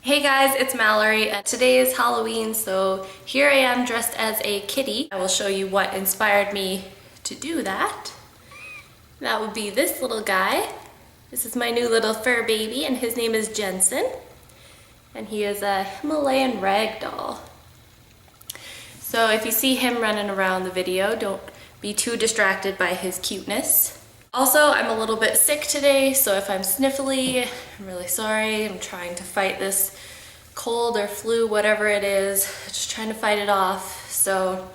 Hey guys, it's Mallory. Today is Halloween, so here I am dressed as a kitty. I will show you what inspired me to do that. That would be this little guy. This is my new little fur baby, and his name is Jensen. And he is a Himalayan ragdoll. So if you see him running around the video, don't be too distracted by his cuteness. Also, I'm a little bit sick today, so if I'm sniffly, I'm really sorry. I'm trying to fight this cold or flu, whatever it is, just trying to fight it off, so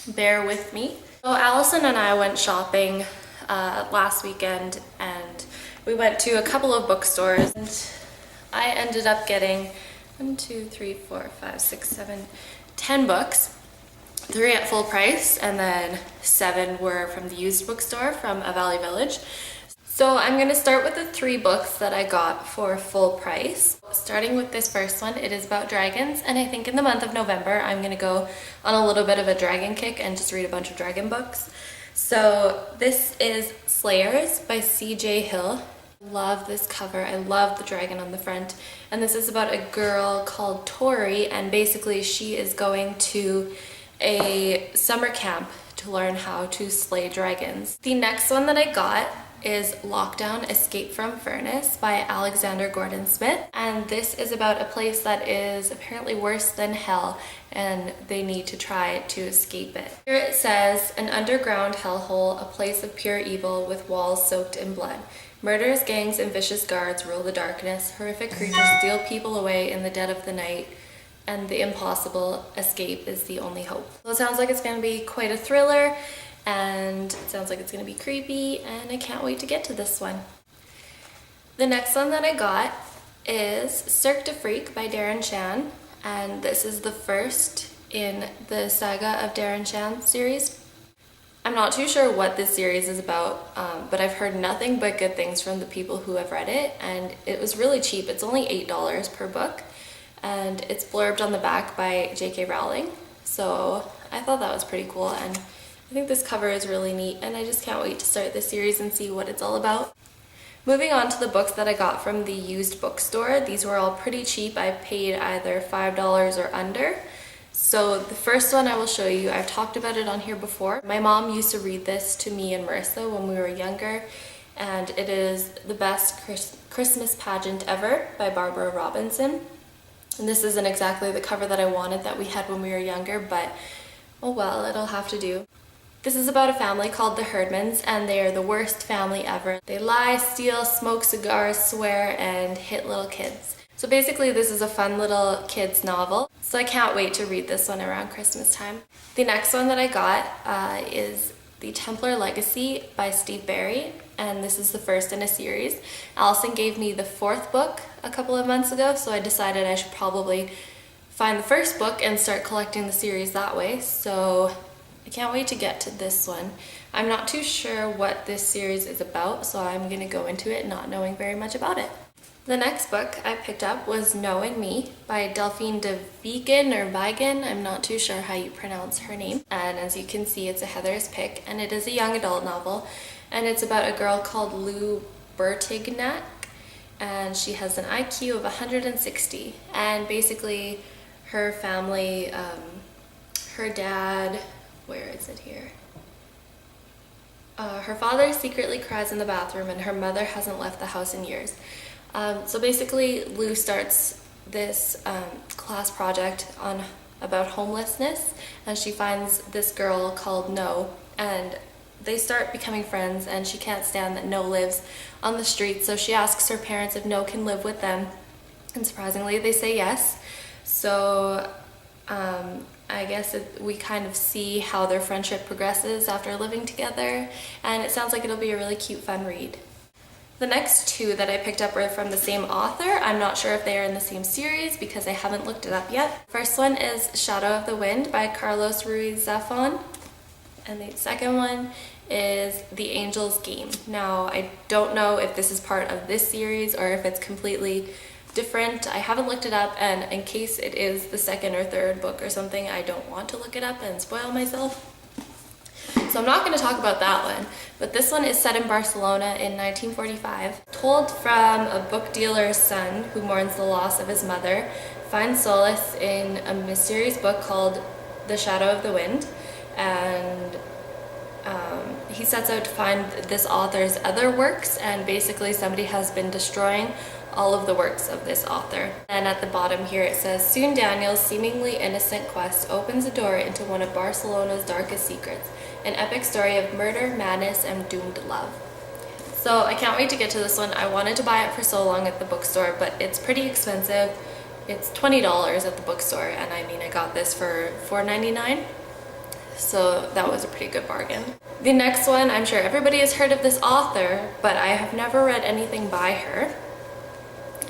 bear with me. So Allison and I went shopping last weekend, and we went to a couple of bookstores, and I ended up getting 10 books. 3 at full price, and then 7 were from the used bookstore from A Valley Village. So I'm going to start with the 3 books that I got for full price. Starting with this first one, it is about dragons, and I think in the month of November I'm going to go on a little bit of a dragon kick and just read a bunch of dragon books. So this is Slayers by C.J. Hill. Love this cover. I love the dragon on the front. And this is about a girl called Tori, and basically she is going to a summer camp to learn how to slay dragons. The next one that I got is Lockdown: Escape from Furnace by Alexander Gordon Smith, and this is about a place that is apparently worse than hell and they need to try to escape it. Here it says, an underground hellhole, a place of pure evil with walls soaked in blood. Murderous gangs and vicious guards rule the darkness. Horrific creatures steal people away in the dead of the night, and the impossible escape is the only hope. So it sounds like it's going to be quite a thriller, and it sounds like it's going to be creepy, and I can't wait to get to this one. The next one that I got is Cirque du Freak by Darren Shan, and this is the first in the Saga of Darren Shan series. I'm not too sure what this series is about, but I've heard nothing but good things from the people who have read it, and it was really cheap. It's only $8 per book. And it's blurbed on the back by J.K. Rowling, so I thought that was pretty cool, and I think this cover is really neat, and I just can't wait to start this series and see what it's all about. Moving on to the books that I got from the used bookstore, these were all pretty cheap. I paid either $5 or under. So the first one I will show you, I've talked about it on here before. My mom used to read this to me and Marissa when we were younger, and it is The Best Christmas Pageant Ever by Barbara Robinson. And this isn't exactly the cover that I wanted that we had when we were younger, but oh well, it'll have to do. This is about a family called the Herdmans, and they are the worst family ever. They lie, steal, smoke cigars, swear, and hit little kids. So basically this is a fun little kids novel, so I can't wait to read this one around Christmas time. The next one that I got is The Templar Legacy by Steve Barry, and this is the first in a series. Allison gave me the 4th book a couple of months ago, so I decided I should probably find the first book and start collecting the series that way, so I can't wait to get to this one. I'm not too sure what this series is about, so I'm going to go into it not knowing very much about it. The next book I picked up was No and Me by Delphine de Vigan or Vigan. I'm not too sure how you pronounce her name. And as you can see, it's a Heather's pick, and it is a young adult novel. And it's about a girl called Lou Bertignac, and she has an IQ of 160. And basically, her family, her dad, where is it here? Her father secretly cries in the bathroom, and her mother hasn't left the house in years. So basically, Lou starts this class project about homelessness, and she finds this girl called No, and they start becoming friends, and she can't stand that No lives on the street, so she asks her parents if No can live with them, and surprisingly they say yes. So I guess we kind of see how their friendship progresses after living together, and it sounds like it'll be a really cute, fun read. The next 2 that I picked up were from the same author. I'm not sure if they are in the same series because I haven't looked it up yet. First one is Shadow of the Wind by Carlos Ruiz Zafón, and the second one is The Angel's Game. Now, I don't know if this is part of this series or if it's completely different. I haven't looked it up, and in case it is the 2nd or 3rd book or something, I don't want to look it up and spoil myself. So I'm not going to talk about that one, but this one is set in Barcelona in 1945. Told from a book dealer's son who mourns the loss of his mother, finds solace in a mysterious book called The Shadow of the Wind, and he sets out to find this author's other works, and basically somebody has been destroying all of the works of this author. And at the bottom here it says, soon Daniel's seemingly innocent quest opens a door into one of Barcelona's darkest secrets, an epic story of murder, madness, and doomed love. So I can't wait to get to this one. I wanted to buy it for so long at the bookstore, but it's pretty expensive. It's $20 at the bookstore, and I mean I got this for $4.99. So that was a pretty good bargain. The next one, I'm sure everybody has heard of this author, but I have never read anything by her.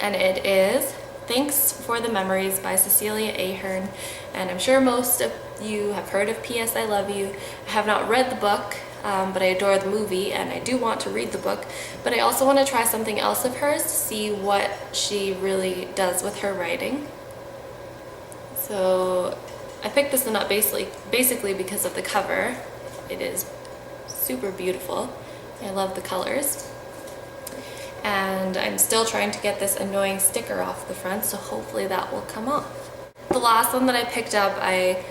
And it is Thanks for the Memories by Cecilia Ahern. And I'm sure most of you have heard of P.S. I Love You. I have not read the book, but I adore the movie and I do want to read the book. But I also want to try something else of hers to see what she really does with her writing. So I picked this one up basically because of the cover. It is super beautiful. I love the colors. And I'm still trying to get this annoying sticker off the front, so hopefully that will come off. The last one that I picked up, I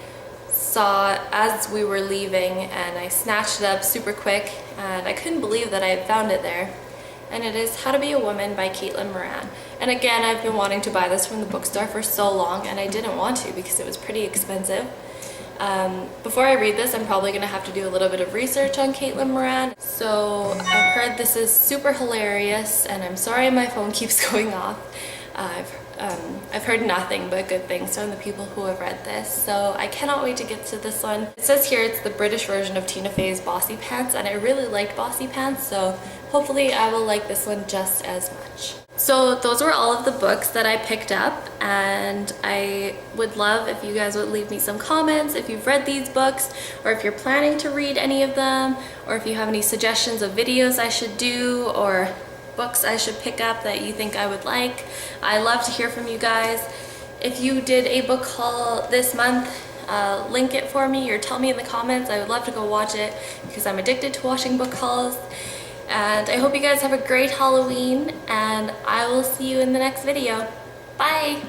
saw as we were leaving and I snatched it up super quick and I couldn't believe that I had found it there. And it is How to Be a Woman by Caitlin Moran. And again, I've been wanting to buy this from the bookstore for so long and I didn't want to because it was pretty expensive. Before I read this, I'm probably going to have to do a little bit of research on Caitlin Moran. So I've heard this is super hilarious, and I'm sorry my phone keeps going off. I've heard nothing but good things from the people who have read this, so I cannot wait to get to this one. It says here it's the British version of Tina Fey's Bossy Pants, and I really liked Bossy Pants, so hopefully I will like this one just as much. So those were all of the books that I picked up, and I would love if you guys would leave me some comments if you've read these books, or if you're planning to read any of them, or if you have any suggestions of videos I should do or books I should pick up that you think I would like. I love to hear from you guys. If you did a book haul this month, link it for me or tell me in the comments. I would love to go watch it because I'm addicted to watching book hauls. And I hope you guys have a great Halloween, and I will see you in the next video. Bye!